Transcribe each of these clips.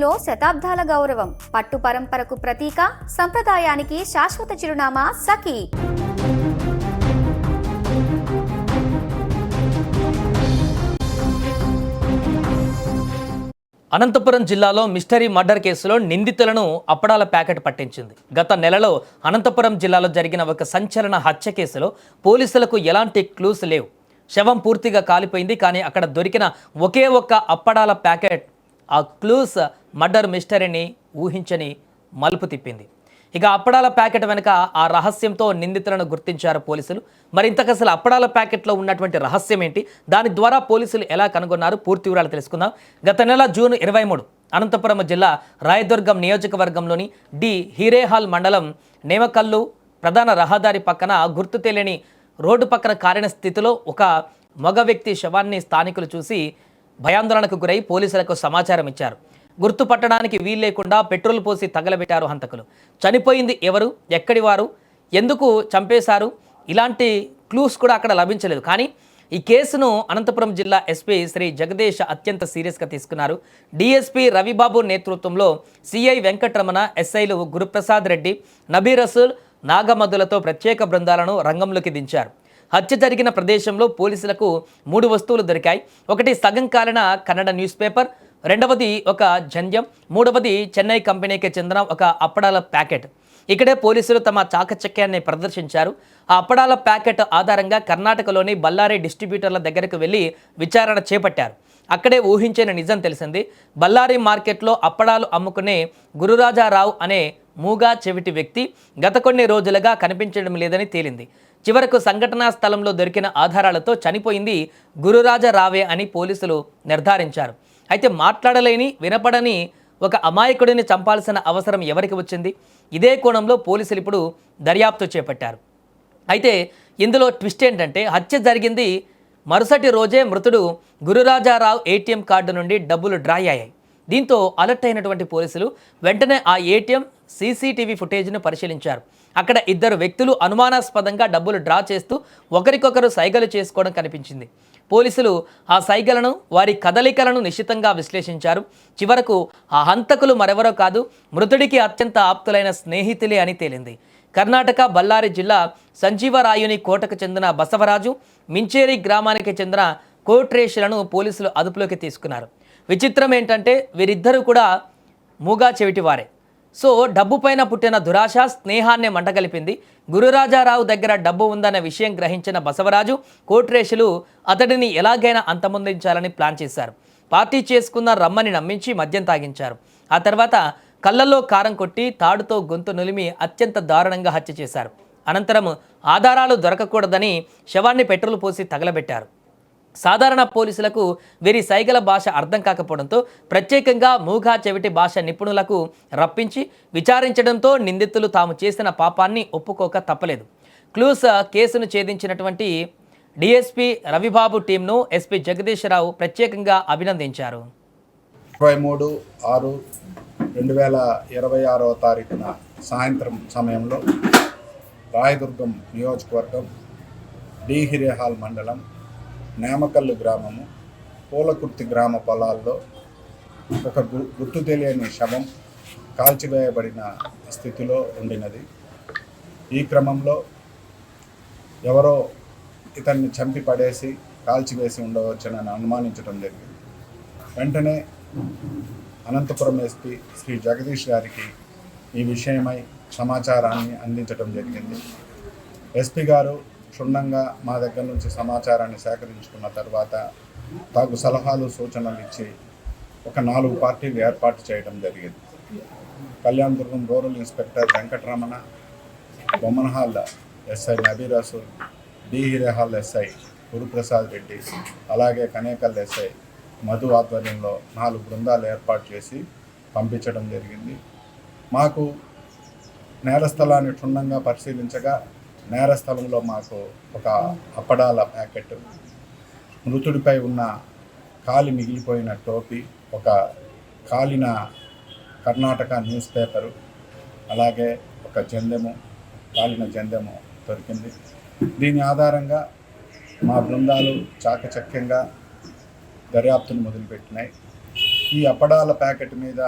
గుంటూరులో శతాబ్దాల గౌరవం, పట్టు పరంపరకు ప్రతీక, సంప్రదాయానికి శాశ్వత చిరునామా సఖీ. అనంతపురం జిల్లాలో మిస్టరీ మర్డర్ కేసులో నిందితులను అప్పడాల ప్యాకెట్ పట్టించింది. గత నెలలో అనంతపురం జిల్లాలో జరిగిన ఒక సంచలన హత్య కేసులో పోలీసులకు ఎలాంటి క్లూస్ లేవు. శవం పూర్తిగా కాలిపోయింది. కానీ అక్కడ దొరికిన ఒకే ఒక్క అప్పడాల ప్యాకెట్ ఆ క్లూస్ మర్డర్ మిస్టరీని ఊహించని మలుపు తిప్పింది. ఇక అప్పడాల ప్యాకెట్ వెనుక ఆ రహస్యంతో నిందితులను గుర్తించారు పోలీసులు. మరి ఇంతకసలు అప్పడాల ప్యాకెట్లో ఉన్నటువంటి రహస్యం ఏంటి, దాని ద్వారా పోలీసులు ఎలా కనుగొన్నారు, పూర్తి వివరాలు తెలుసుకుందాం. గత నెల జూన్ 23 అనంతపురం జిల్లా రాయదుర్గం నియోజకవర్గంలోని డి హీరేహాల్ మండలం నేమకల్లు ప్రధాన రహదారి పక్కన గుర్తు తెలియని రోడ్డు పక్కన కారిన స్థితిలో ఒక మగ వ్యక్తి శవాన్ని స్థానికులు చూసి భయాందోళనకు గురై పోలీసులకు సమాచారం ఇచ్చారు. గుర్తుపట్టడానికి వీల్లేకుండా పెట్రోల్ పోసి తగలబెట్టారు హంతకులు. చనిపోయింది ఎవరు, ఎక్కడి వారు, ఎందుకు చంపేశారు, ఇలాంటి క్లూస్ కూడా అక్కడ లభించలేదు. కానీ ఈ కేసును అనంతపురం జిల్లా ఎస్పీ శ్రీ జగదీష్ అత్యంత సీరియస్గా తీసుకున్నారు. డిఎస్పీ రవిబాబు నేతృత్వంలో సిఐ వెంకటరమణ, ఎస్ఐలు గురుప్రసాద్ రెడ్డి, నబీ రసూల్, నాగమధులతో ప్రత్యేక బృందాలను రంగంలోకి దించారు. హత్య జరిగిన ప్రదేశంలో పోలీసులకు 3 వస్తువులు దొరికాయి. ఒకటి సగం కాలిన కన్నడ న్యూస్ పేపర్, రెండవది ఒక జంధ్యం, మూడవది చెన్నై కంపెనీకి చెందిన ఒక అప్పడాల ప్యాకెట్. ఇక్కడే పోలీసులు తమ చాకచక్యాన్ని ప్రదర్శించారు. ఆ అప్పడాల ప్యాకెట్ ఆధారంగా కర్ణాటకలోని బళ్ళారి డిస్ట్రిబ్యూటర్ల దగ్గరకు వెళ్ళి విచారణ చేపట్టారు. అక్కడే ఊహించిన నిజం తెలిసింది. బళ్ళారి మార్కెట్లో అప్పడాలు అమ్ముకునే గురురాజారావు అనే మూగా చెవిటి వ్యక్తి గత కొన్ని రోజులుగా కనిపించడం లేదని తేలింది. చివరకు సంఘటనా స్థలంలో దొరికిన ఆధారాలతో చనిపోయింది గురురాజారావే అని పోలీసులు నిర్ధారించారు. అయితే మాట్లాడలేని, వినపడని ఒక అమాయకుడిని చంపాల్సిన అవసరం ఎవరికి వచ్చింది? ఇదే కోణంలో పోలీసులు ఇప్పుడు దర్యాప్తు చేపట్టారు. అయితే ఇందులో ట్విస్ట్ ఏంటంటే, హత్య జరిగింది మరుసటి రోజే మృతుడు గురురాజారావు ఏటీఎం కార్డు నుండి డబ్బులు డ్రా అయ్యాయి. దీంతో అలర్ట్ అయినటువంటి పోలీసులు వెంటనే ఆ ఏటీఎం సీసీటీవీ ఫుటేజ్ను పరిశీలించారు. అక్కడ 2 వ్యక్తులు అనుమానాస్పదంగా డబ్బులు డ్రా చేస్తూ ఒకరికొకరు సైగలు చేసుకోవడం కనిపించింది. పోలీసులు ఆ సైగలను, వారి కదలికలను నిశితంగా విశ్లేషించారు. చివరకు ఆ హంతకులు మరెవరో కాదు, మృతుడికి అత్యంత ఆప్తులైన స్నేహితులే అని తేలింది. కర్ణాటక బళ్ళారి జిల్లా సంజీవరాయుని కోటకు చెందిన బసవరాజు, మించేరి గ్రామానికి చెందిన కోట్రేషులను పోలీసులు అదుపులోకి తీసుకున్నారు. విచిత్రం ఏంటంటే వీరిద్దరూ కూడా మూగా చెవిటి వారే. సో డబ్బు పైన పుట్టిన దురాశ స్నేహాన్ని మంటగలిపింది. గురురాజారావు దగ్గర డబ్బు ఉందన్న విషయం గ్రహించిన బసవరాజు, కోట్రేషులు అతడిని ఎలాగైనా అంతమొందించాలని ప్లాన్ చేశారు. పార్టీ చేసుకున్న రమ్మని నమ్మించి మద్యం తాగించారు. ఆ తర్వాత కళ్ళల్లో కారం కొట్టి తాడుతో గొంతు నులిమి అత్యంత దారుణంగా హత్య చేశారు. అనంతరం ఆధారాలు దొరకకూడదని శవాన్ని పెట్రోల్ పోసి తగలబెట్టారు. సాధారణ పోలీసులకు వీరి సైగల భాష అర్థం కాకపోవడంతో ప్రత్యేకంగా మూగా చెవిటి భాష నిపుణులకు రప్పించి విచారించడంతో నిందితులు తాము చేసిన పాపాన్ని ఒప్పుకోక తప్పలేదు. క్లూస్ కేసును ఛేదించినటువంటి డిఎస్పీ రవిబాబు టీంను ఎస్పీ జగదీష్ రావు ప్రత్యేకంగా అభినందించారు. 23/6/2026 సాయంత్రం సమయంలో రాయదుర్గం నియోజకవర్గం డి హీరేహాల్ మండలం నేమకల్లు గ్రామము పూలకుర్తి గ్రామ పొలాల్లో ఒక గుర్తు తెలియని శవం కాల్చివేయబడిన స్థితిలో ఉండినది. ఈ క్రమంలో ఎవరో ఇతన్ని చంపి పడేసి కాల్చివేసి ఉండవచ్చని అనుమానించడం జరిగింది. వెంటనే అనంతపురం ఎస్పీ శ్రీ జగదీష్ గారికి ఈ విషయమై సమాచారాన్ని అందించడం జరిగింది. ఎస్పీ గారు క్షుణ్ణంగా మా దగ్గర నుంచి సమాచారాన్ని సేకరించుకున్న తర్వాత తగు సలహాలు, సూచనలు ఇచ్చి ఒక 4 పార్టీలు ఏర్పాటు చేయడం జరిగింది. Kalyandurg rural inspector Venkataramana, Bommanahal SI Nabi Rasool, D Hirehal SI Guruprasad Reddy, అలాగే కనేకల్ ఎస్ఐ మధు ఆధ్వర్యంలో 4 బృందాలు ఏర్పాటు చేసి పంపించడం జరిగింది. మాకు నేరస్థలాన్ని క్షుణ్ణంగా పరిశీలించగా నేరస్థలంలో మాకు ఒక అప్పడాల ప్యాకెట్, మృతుడిపై ఉన్న కాలి మిగిలిపోయిన టోపీ, ఒక కాలిన కర్ణాటక న్యూస్ పేపరు, అలాగే ఒక కాలిన జందెము దొరికింది. దీని ఆధారంగా మా బృందాలు చాకచక్యంగా దర్యాప్తును మొదలుపెట్టినాయి. ఈ అప్పడాల ప్యాకెట్ మీద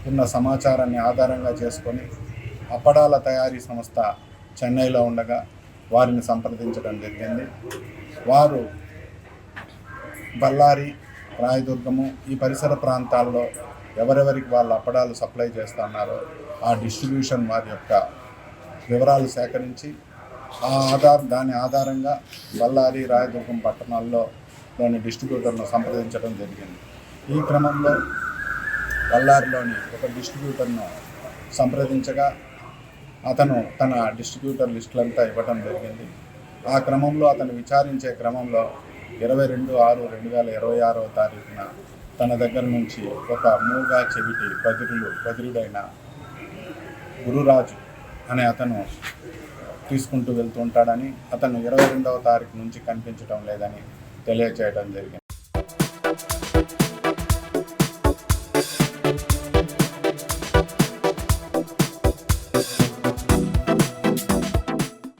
ఉన్న సమాచారాన్ని ఆధారంగా చేసుకొని అప్పడాల తయారీ సంస్థ చెన్నైలో ఉండగా వారిని సంప్రదించడం జరిగింది. వారు బళ్ళారి, రాయదుర్గము ఈ పరిసర ప్రాంతాల్లో ఎవరెవరికి వాళ్ళు అప్పడాలు సప్లై చేస్తున్నారో ఆ డిస్ట్రిబ్యూషన్ వారి యొక్క వివరాలు సేకరించి దాని ఆధారంగా బళ్ళారి, రాయదుర్గం పట్టణాల్లోని డిస్ట్రిబ్యూటర్ను సంప్రదించడం జరిగింది. ఈ క్రమంలో బళ్ళారిలోని ఒక డిస్ట్రిబ్యూటర్ను సంప్రదించగా అతను తన డిస్ట్రిబ్యూటర్ లిస్టులంతా ఇవ్వడం జరిగింది. ఆ క్రమంలో అతను విచారించే క్రమంలో 22/6/2026 తారీఖున తన దగ్గర నుంచి ఒక మూగా చెవిటి బదిరుడైన గురురాజు అనే అతను తీసుకుంటూ వెళ్తూ ఉంటాడని, అతను 22వ తారీఖు నుంచి కనిపించడం లేదని తెలియచేయడం జరిగింది.